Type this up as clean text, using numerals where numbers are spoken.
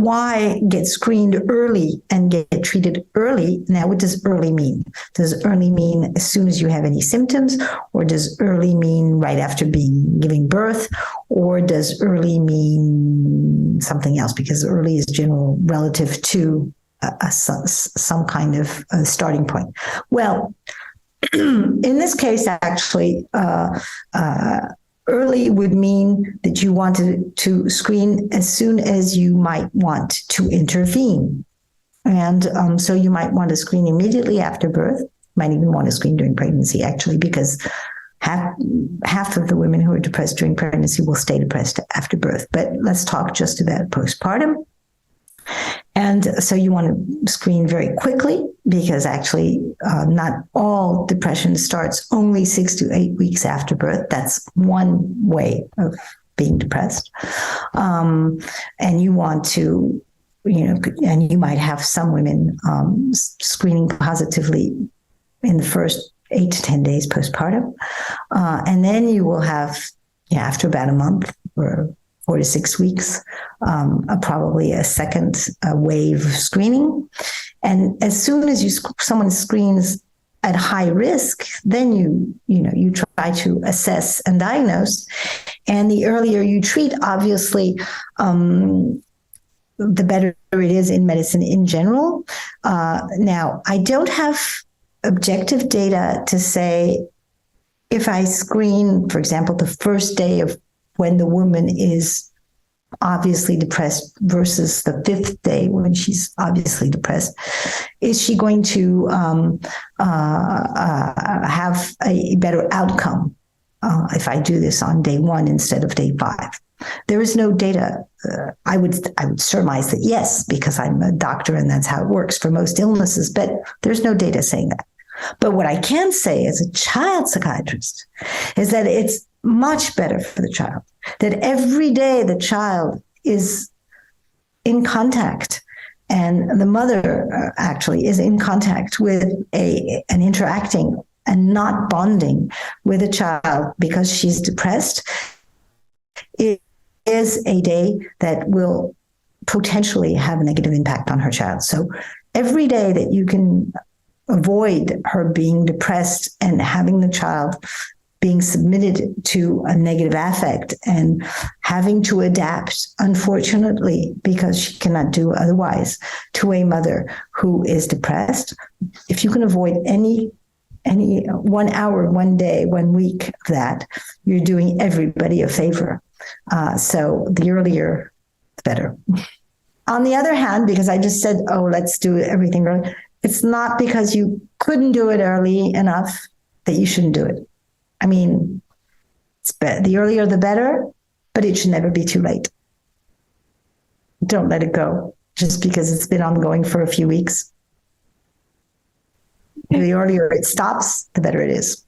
why get screened early and get treated early? Now, what does early mean? Does early mean as soon as you have any symptoms, or does early mean right after giving birth, or does early mean something else? Because early is general relative to some kind of starting point. Well, in this case, actually, early would mean that you wanted to screen as soon as you might want to intervene. And so you might want to screen immediately after birth. You might even want to screen during pregnancy, actually, because half of the women who are depressed during pregnancy will stay depressed after birth. But let's talk just about postpartum. And so you want to screen very quickly, because actually not all depression starts only 6 to 8 weeks after birth. That's one way of being depressed. And you want to, and you might have some women screening positively in the first 8 to 10 days postpartum. And then you will have, after about a month or 4 to 6 weeks, probably a second wave of screening. And as soon as someone screens at high risk, then you try to assess and diagnose. And the earlier you treat, obviously, the better it is in medicine in general. Now, I don't have objective data to say if I screen, for example, the first day of when the woman is obviously depressed versus the 5th day when she's obviously depressed, is she going to have a better outcome if I do this on day 1 instead of day 5? There is no data. I would surmise that yes, because I'm a doctor and that's how it works for most illnesses, but there's no data saying that. But what I can say as a child psychiatrist is that it's much better for the child, that every day the child is in contact, and the mother actually is in contact with and interacting and not bonding with a child because she's depressed. It is a day that will potentially have a negative impact on her child. So every day that you can avoid her being depressed and having the child being submitted to a negative affect and having to adapt, unfortunately, because she cannot do otherwise, to a mother who is depressed. If you can avoid any 1 hour, 1 day, 1 week of that, you're doing everybody a favor. So the earlier, the better. On the other hand, because I just said, let's do everything early, it's not because you couldn't do it early enough that you shouldn't do it. I mean, the earlier the better, but it should never be too late. Don't let it go just because it's been ongoing for a few weeks. The earlier it stops, the better it is.